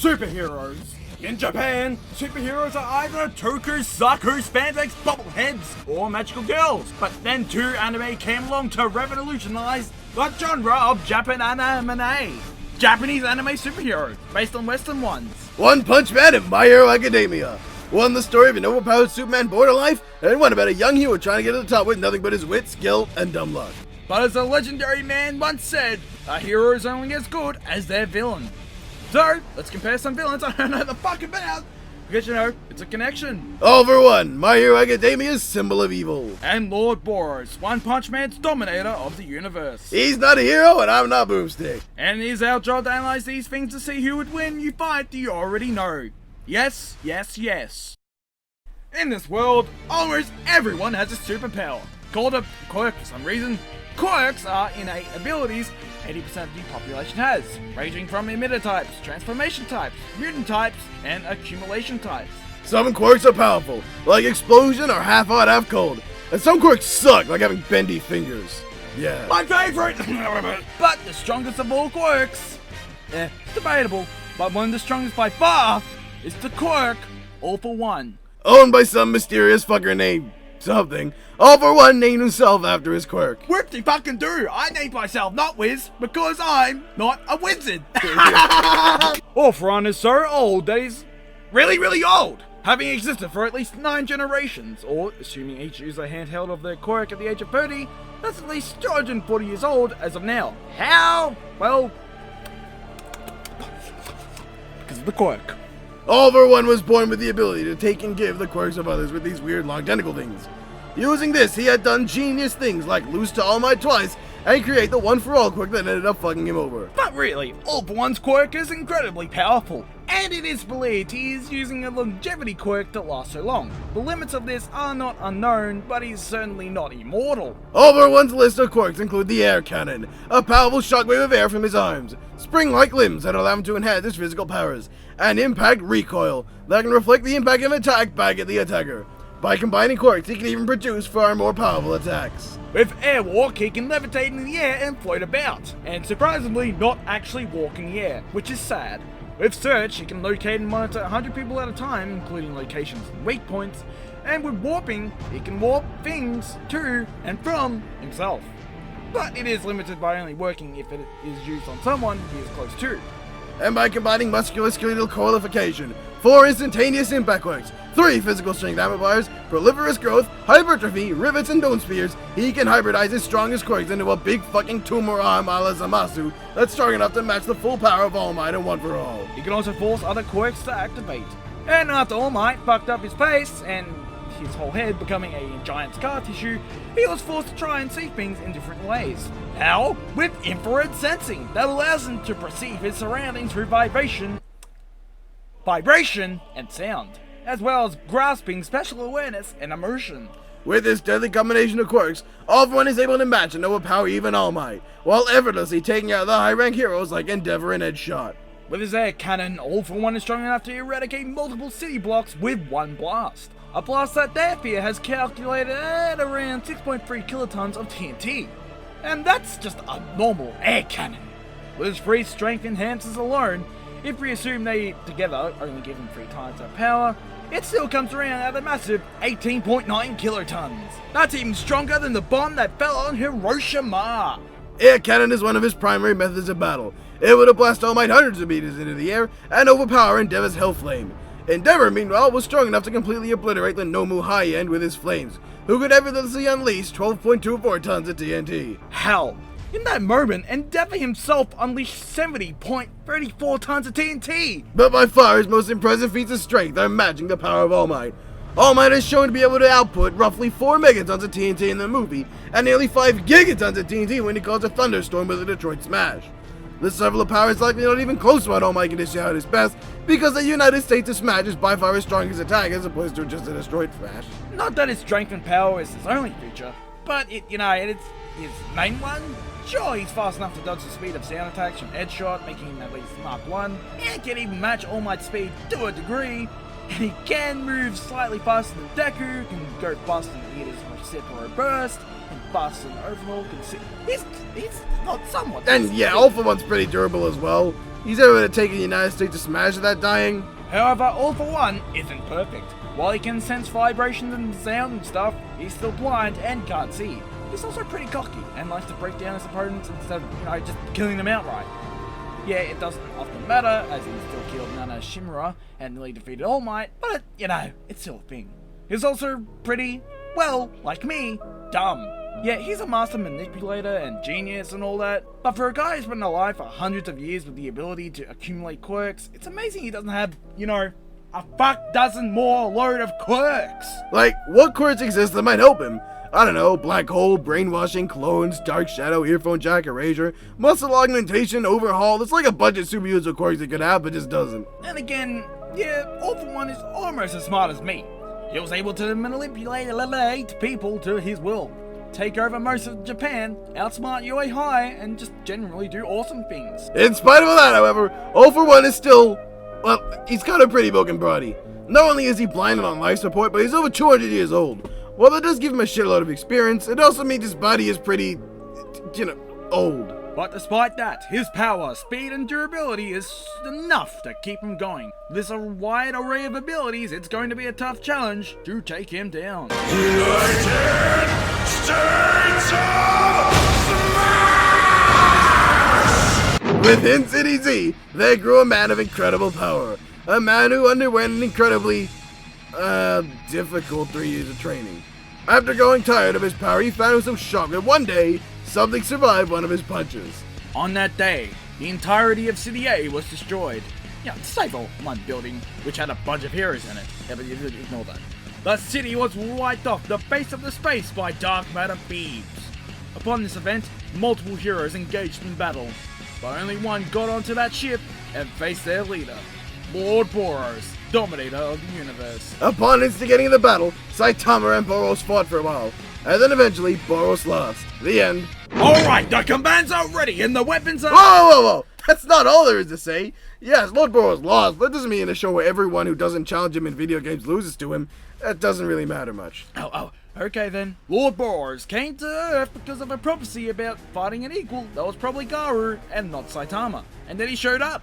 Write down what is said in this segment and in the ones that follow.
Superheroes. In Japan, superheroes are either tokusatsu spandex bubbleheads or magical girls. But then two anime came along to revolutionize the genre of Japanese anime superheroes, based on Western ones. One Punch Man and My Hero Academia. One the story of an overpowered Superman born to life, and one about a young hero trying to get to the top with nothing but his wit, skill, and dumb luck. But as a legendary man once said, a hero is only as good as their villain. So, let's compare some villains I don't know the fuck about, because you know, it's a connection. All for one, My Hero Academia's symbol of evil. And Lord Boros, One Punch Man's Dominator of the universe. He's not a hero and I'm not Boomstick. And it is our job to analyze these things to see who would win you fight you already know. Yes, yes, yes. In this world, almost everyone has a superpower, called a quirk for some reason. Quirks are innate abilities 80% of the population has, ranging from emitter types, transformation types, mutant types, and accumulation types. Some quirks are powerful, like explosion or half hot, half cold. And some quirks suck, like having bendy fingers. Yeah. My favorite! But the strongest of all quirks, it's debatable, but one of the strongest by far is the quirk All for One. Owned by some mysterious fucker named something. All for One named himself after his quirk. Whoopty fucking do! I named myself not Wiz because I'm not a wizard. All for One is so old that he's really old, having existed for at least 9 generations, or assuming each user handheld of their quirk at the age of 30, that's at least 240 years old as of now. How? Well, because of the quirk. All for One was born with the ability to take and give the quirks of others with these weird long tentacle things. Using this, he had done genius things like lose to All Might twice and create the One for All quirk that ended up fucking him over. But really, All for One's quirk is incredibly powerful, and it is believed he is using a longevity quirk that lasts so long. The limits of this are not unknown, but he's certainly not immortal. All for One's list of quirks include the Air Cannon, a powerful shockwave of air from his arms, spring-like limbs that allow him to enhance his physical powers, and Impact Recoil that can reflect the impact of an attack back at the attacker. By combining quirks, he can even produce far more powerful attacks. With Air Walk, he can levitate in the air and float about, and surprisingly not actually walk in the air, which is sad. With Search, he can locate and monitor 100 people at a time, including locations and weak points, and with Warping, he can warp things to and from himself. But it is limited by only working if it is used on someone he is close to. And by combining musculoskeletal coilification, 4 instantaneous impact quirks, 3 physical strength amplifiers, proliferous growth, hypertrophy, rivets, and dome spears, he can hybridize his strongest quirks into a big fucking tumor arm a la Zamasu that's strong enough to match the full power of All Might and One for All. He can also force other quirks to activate. And after All Might fucked up his face and his whole head becoming a giant scar tissue, he was forced to try and see things in different ways. How? With infrared sensing that allows him to perceive his surroundings through vibration and sound, as well as grasping special awareness and immersion. With this deadly combination of quirks, All for One is able to match and overpower even All Might, while effortlessly taking out the high-rank heroes like Endeavor and Headshot. With his air cannon, All for One is strong enough to eradicate multiple city blocks with one blast. A blast that their fear has calculated at around 6.3 kilotons of TNT. And that's just a normal air cannon. With his free strength enhancers alone, if we assume they together only give him 3 times that power, it still comes around at a massive 18.9 kilotons. That's even stronger than the bomb that fell on Hiroshima. Air cannon is one of his primary methods of battle. It would have blasted All Might hundreds of meters into the air and overpower Endeavor's Hellflame. Endeavor, meanwhile, was strong enough to completely obliterate the Nomu High-End with his flames, who could effortlessly unleash 12.24 tons of TNT. Hell, in that moment, Endeavor himself unleashed 70.34 tons of TNT! But by far his most impressive feats of strength are matching the power of All Might. All Might is shown to be able to output roughly 4 megatons of TNT in the movie, and nearly 5 gigatons of TNT when he caused a thunderstorm with a Detroit Smash. This level of power is likely not even close to what All Might can dish out at his best, because the United States' Smash is by far his strongest attack as opposed to just a Detroit Smash. Not that his strength and power is his only feature, but it's his main one. Sure, he's fast enough to dodge the speed of sound attacks from Headshot, making him at least Mark 1, and can even match All Might's speed to a degree, and he can move slightly faster than Deku, can go faster than Ida's Reciprocal Burst, and busts and overall he's not somewhat. And yeah, All For One's pretty durable as well. He's able to take the United States to smash without dying. However, All For One isn't perfect. While he can sense vibrations and sound and stuff, he's still blind and can't see. He's also pretty cocky and likes to break down his opponents instead of, just killing them outright. Yeah, it doesn't often matter, as he still killed Nana Shimura and nearly defeated All Might, but, it's still a thing. He's also pretty, well, like me, dumb. Yeah, he's a master manipulator and genius and all that, but for a guy who's been alive for hundreds of years with the ability to accumulate quirks, it's amazing he doesn't have, a fuck dozen more load of quirks. Like, what quirks exist that might help him? I don't know, black hole, brainwashing, clones, dark shadow, earphone jack, erasure, muscle augmentation, overhaul. It's like a bunch of super useful quirks he could have, but just doesn't. And again, yeah, All For One is almost as smart as me. He was able to manipulate 8 people to his will, take over most of Japan, outsmart UA High, and just generally do awesome things. In spite of all that, however, All For One is still, well, he's got a pretty broken body. Not only is he blind and on life support, but he's over 200 years old. While that does give him a shitload of experience, it also means his body is pretty, old. But despite that, his power, speed, and durability is enough to keep him going. With a wide array of abilities, it's going to be a tough challenge to take him down. United States of Smash! Within City Z, there grew a man of incredible power. A man who underwent an incredibly, difficult 3 years of training. After growing tired of his power, he found himself shocked that one day, something survived one of his punches. On that day, the entirety of City A was destroyed. Save for one building, which had a bunch of heroes in it. Yeah, but you ignore that. The city was wiped off the face of the space by dark matter beams. Upon this event, multiple heroes engaged in battle, but only one got onto that ship and faced their leader, Lord Boros, Dominator of the universe. Upon instigating the battle, Saitama and Boros fought for a while, and then eventually Boros lost. The end. Alright, the commands are ready and the weapons are— Whoa! That's not all there is to say. Yes, Lord Boros lost, but that doesn't mean in a show where everyone who doesn't challenge him in video games loses to him. That doesn't really matter much. Okay then. Lord Boros came to Earth because of a prophecy about fighting an equal that was probably Garou and not Saitama. And then he showed up.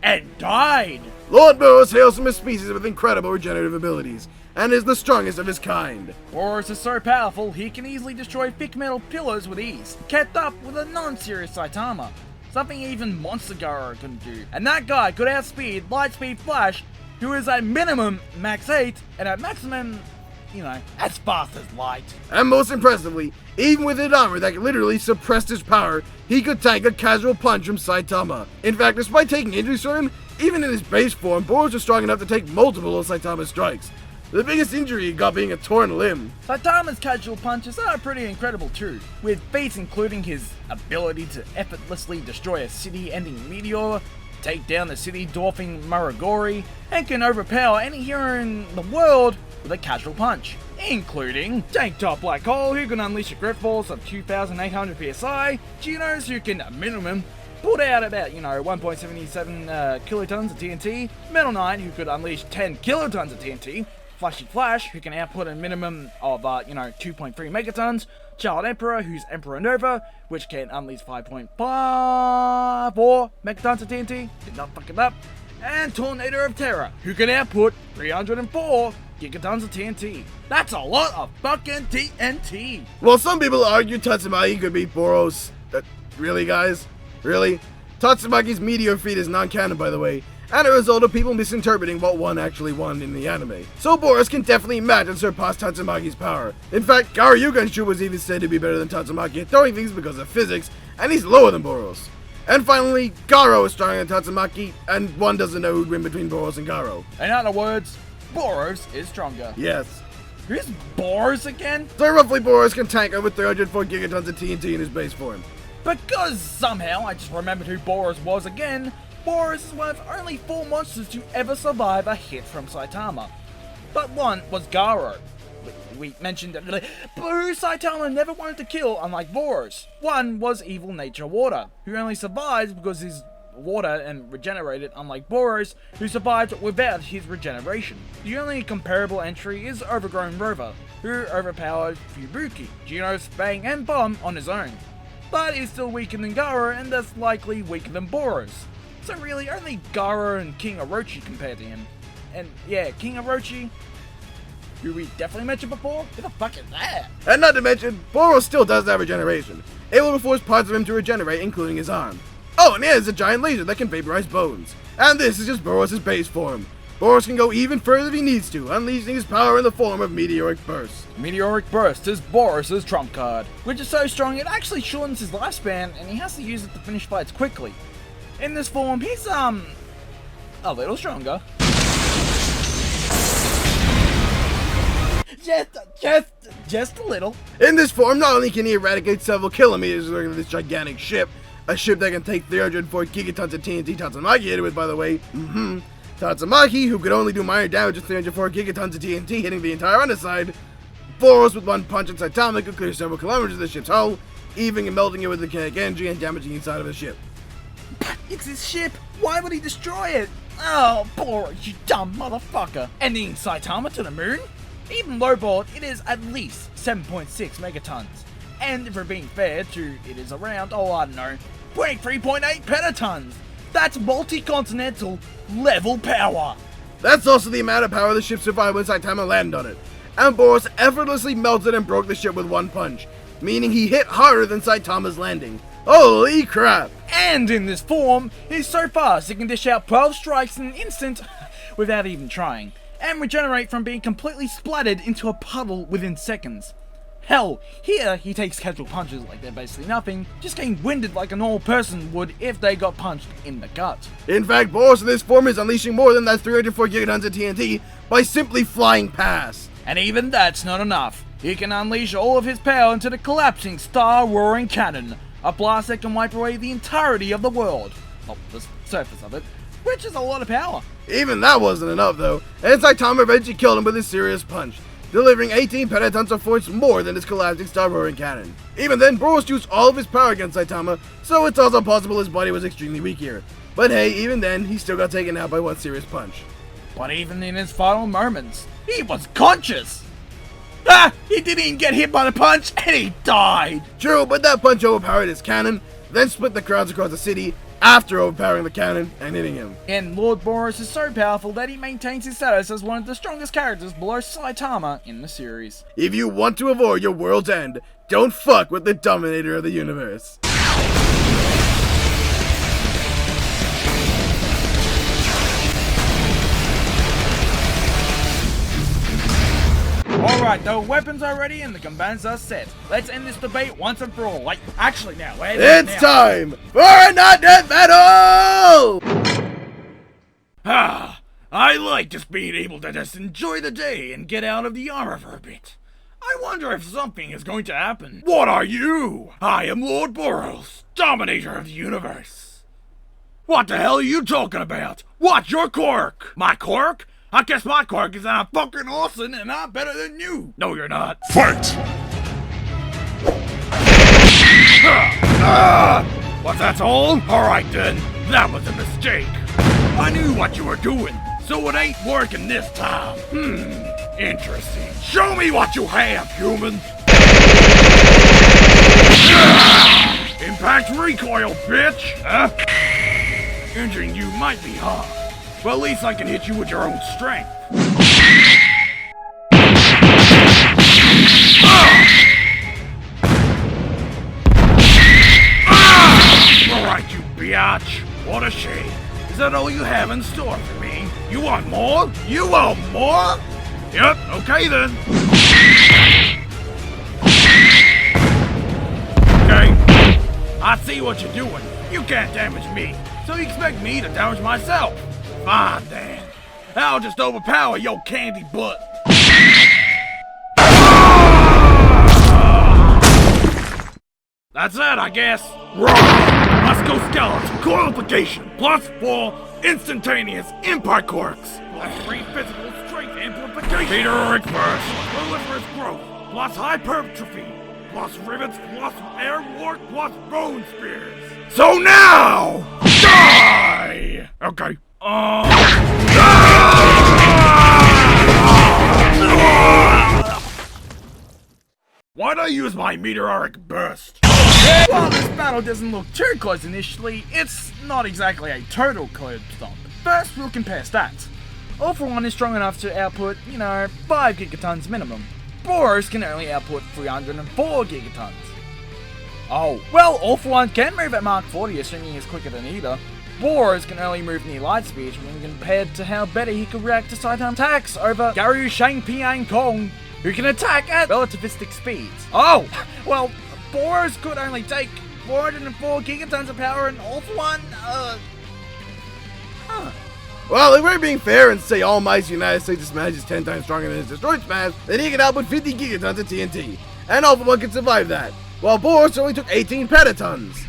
And died! Lord Boros hails from a species with incredible regenerative abilities, and is the strongest of his kind. Boros is so powerful, he can easily destroy thick metal pillars with ease, kept up with a non-serious Saitama. Something even Monster Garou couldn't do. And that guy could outspeed Lightspeed Flash, who is at minimum max 8, and at maximum, as fast as light. And most impressively, even with an armor that literally suppressed his power, he could tank a casual punch from Saitama. In fact, despite taking injuries from him, even in his base form, Boros was strong enough to take multiple of Saitama's strikes. The biggest injury he got being a torn limb. Saitama's casual punches are pretty incredible too, with feats including his ability to effortlessly destroy a city-ending meteor, take down the city-dwarfing Maragori, and can overpower any hero in the world with a casual punch, including Tank Top Black Hole, who can unleash a grip force of 2,800 psi, Genos, who can minimum put out about, 1.77 kilotons of TNT, Metal Knight, who could unleash 10 kilotons of TNT, Flashy Flash, who can output a minimum of, 2.3 megatons, Child Emperor, who's Emperor Nova, which can unleash 5.54 megatons of TNT, did not fuck it up, and Tornado of Terror, who can output 304 gigatons of TNT. That's a lot of fucking TNT! Well, some people argue Tatsumaki could beat Boros. Really, guys? Really? Tatsumaki's meteor feat is non-canon, by the way, and a result of people misinterpreting what one actually won in the anime. So Boros can definitely match and surpass Tatsumaki's power. In fact, Garyuganshu was even said to be better than Tatsumaki at throwing things because of physics, and he's lower than Boros. And finally, Garou is stronger than Tatsumaki, and one doesn't know who'd win between Boros and Garou. In other words, Boros is stronger. Yes. Who's Boros again? So roughly Boros can tank over 304 gigatons of TNT in his base form. Because somehow I just remembered who Boros was again, Boros is one of only 4 monsters to ever survive a hit from Saitama. But one was Garou. We mentioned it, but who Saitama never wanted to kill, unlike Boros. One was Evil Nature Water, who only survives because his water and regenerate it, unlike Boros, who survived without his regeneration. The only comparable entry is Overgrown Rover, who overpowered Fubuki, Genos, Bang, and Bomb on his own, but is still weaker than Gara and thus likely weaker than Boros. So really, only Gara and King Orochi compared to him. And yeah, King Orochi, who we definitely mentioned before, who the fuck is that? And not to mention, Boros still does have regeneration, able to force parts of him to regenerate, including his arm. Oh, and he has a giant laser that can vaporize bones. And this is just Boros' base form. Boros can go even further if he needs to, unleashing his power in the form of Meteoric Burst. Meteoric Burst is Boros' trump card, which is so strong it actually shortens his lifespan and he has to use it to finish fights quickly. In this form, he's a little stronger. Just a little. In this form, not only can he eradicate several kilometers of this gigantic ship, a ship that can take 304 gigatons of TNT Tatsumaki hit it with, by the way. Tatsumaki, who could only do minor damage with 304 gigatons of TNT hitting the entire underside. Boros with one punch and Saitama could clear several kilometers of the ship's hull, even and melting it with the kinetic energy and damaging inside of the ship. It's his ship! Why would he destroy it? Oh, Boros, you dumb motherfucker! Ending Saitama to the moon? Even lowballed, it is at least 7.6 megatons. And if we're being fair to it is around, 23.8 petatons. That's multi-continental level power. That's also the amount of power the ship survived when Saitama landed on it. And Boros effortlessly melted and broke the ship with one punch, meaning he hit harder than Saitama's landing. Holy crap! And in this form, he's so fast he can dish out 12 strikes in an instant without even trying, and regenerate from being completely splattered into a puddle within seconds. Hell, here he takes casual punches like they're basically nothing, just getting winded like a normal person would if they got punched in the gut. In fact, Boros in this form is unleashing more than that 304 gigatons of TNT by simply flying past. And even that's not enough. He can unleash all of his power into the collapsing star-roaring cannon, a blast that can wipe away the entirety of the world. Well, the surface of it, which is a lot of power. Even that wasn't enough though, and Saitama eventually killed him with his serious punch, delivering 18 petatons of force more than his collapsing star-roaring cannon. Even then, Boros used all of his power against Saitama, so it's also possible his body was extremely weak here. But hey, even then, he still got taken out by one serious punch. But even in his final moments, he was conscious! Ah! He didn't even get hit by the punch, and he died! True, but that punch overpowered his cannon, then split the crowds across the city, after overpowering the cannon and hitting him. And Lord Boros is so powerful that he maintains his status as one of the strongest characters below Saitama in the series. If you want to avoid your world's end, don't fuck with the Dominator of the universe. Alright, the weapons are ready and the combatants are set. Let's end this debate once and for all. Like, actually now, wait. It's time for a not-death battle! I like just being able to just enjoy the day and get out of the armor for a bit. I wonder if something is going to happen. What are you? I am Lord Boros, Dominator of the universe. What the hell are you talking about? What's your quirk? My quirk? I guess my quirk is that I'm fucking awesome and I'm better than you. No, you're not. Fight! What, that's all? Alright then, that was a mistake. I knew what you were doing, so it ain't working this time. Interesting. Show me what you have, human. Impact recoil, bitch. Huh? Injuring you might be hard, but at least I can hit you with your own strength. Alright, you biatch. What a shame. Is that all you have in store for me? You want more? You want more? Yep, okay then. Okay. I see what you're doing. You can't damage me, so you expect me to damage myself. Fine then. I'll just overpower your candy butt. That's it, I guess. Right. Musculoskeletal qualification. +4 instantaneous impact quirks. +3 physical strength amplification. Meteoric burst. Proliferous growth. Plus hypertrophy. Plus rivets. Plus air warp. Plus bone spears. So now! Yeah, okay. Why'd I use my meteoric burst? While this battle doesn't look too close initially, it's not exactly a total close stomp. First, we'll compare stats. All for One is strong enough to output, 5 gigatons minimum. Boros can only output 304 gigatons. Oh, well, All for One can move at Mark 40, assuming he's quicker than either. Boros can only move near light speed when compared to how better he could react to Saitama attacks over Garyu Shang Piang Kong, who can attack at relativistic speeds. Oh, well, Boros could only take 404 gigatons of power and All for One, Well, if we're being fair and say All Might's United States Smash is 10 times stronger than his Destroyed Smash, then he can output 50 gigatons of TNT, and All for One can survive that, while Boros only took 18 petatons.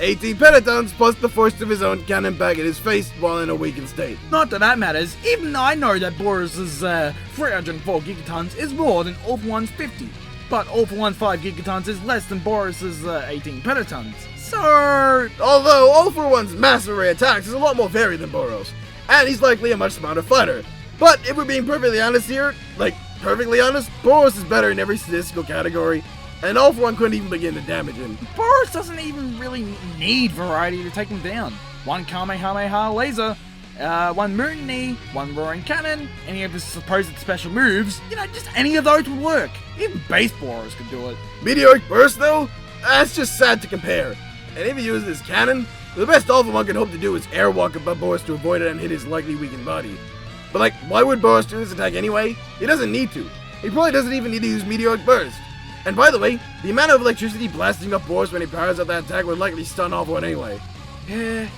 18 petatons plus the force of his own cannon back at his face while in a weakened state. Not that that matters, even I know that Boros' 304 gigatons is more than All for One's 50, but All for One's 5 gigatons is less than Boros' 18 petatons. So, although All for One's mass array attacks is a lot more varied than Boros, and he's likely a much smarter fighter. But if we're being perfectly honest here, Boros is better in every statistical category, and All for One couldn't even begin to damage him. Boros doesn't even really need variety to take him down. One Kamehameha laser, one Mutiny, one Roaring Cannon, any of his supposed special moves, just any of those would work. Even base Boros could do it. Meteoric Burst though? That's just sad to compare. And if he uses his cannon, the best All for One can hope to do is airwalk above Boros to avoid it and hit his likely weakened body. But why would Boros do this attack anyway? He doesn't need to. He probably doesn't even need to use Meteoric Burst. And by the way, the amount of electricity blasting up Boros when he powers up that attack would likely stun All for One anyway. Yeah.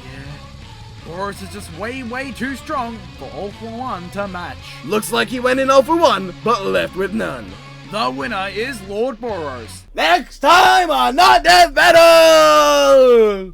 Boros is just way too strong for All for One to match. Looks like he went in All for One, but left with none. The winner is Lord Boros. Next time on Not Death Battle!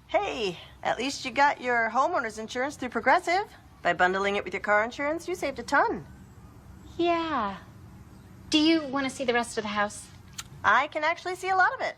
Hey, at least you got your homeowner's insurance through Progressive. By bundling it with your car insurance, you saved a ton. Yeah. Do you want to see the rest of the house? I can actually see a lot of it.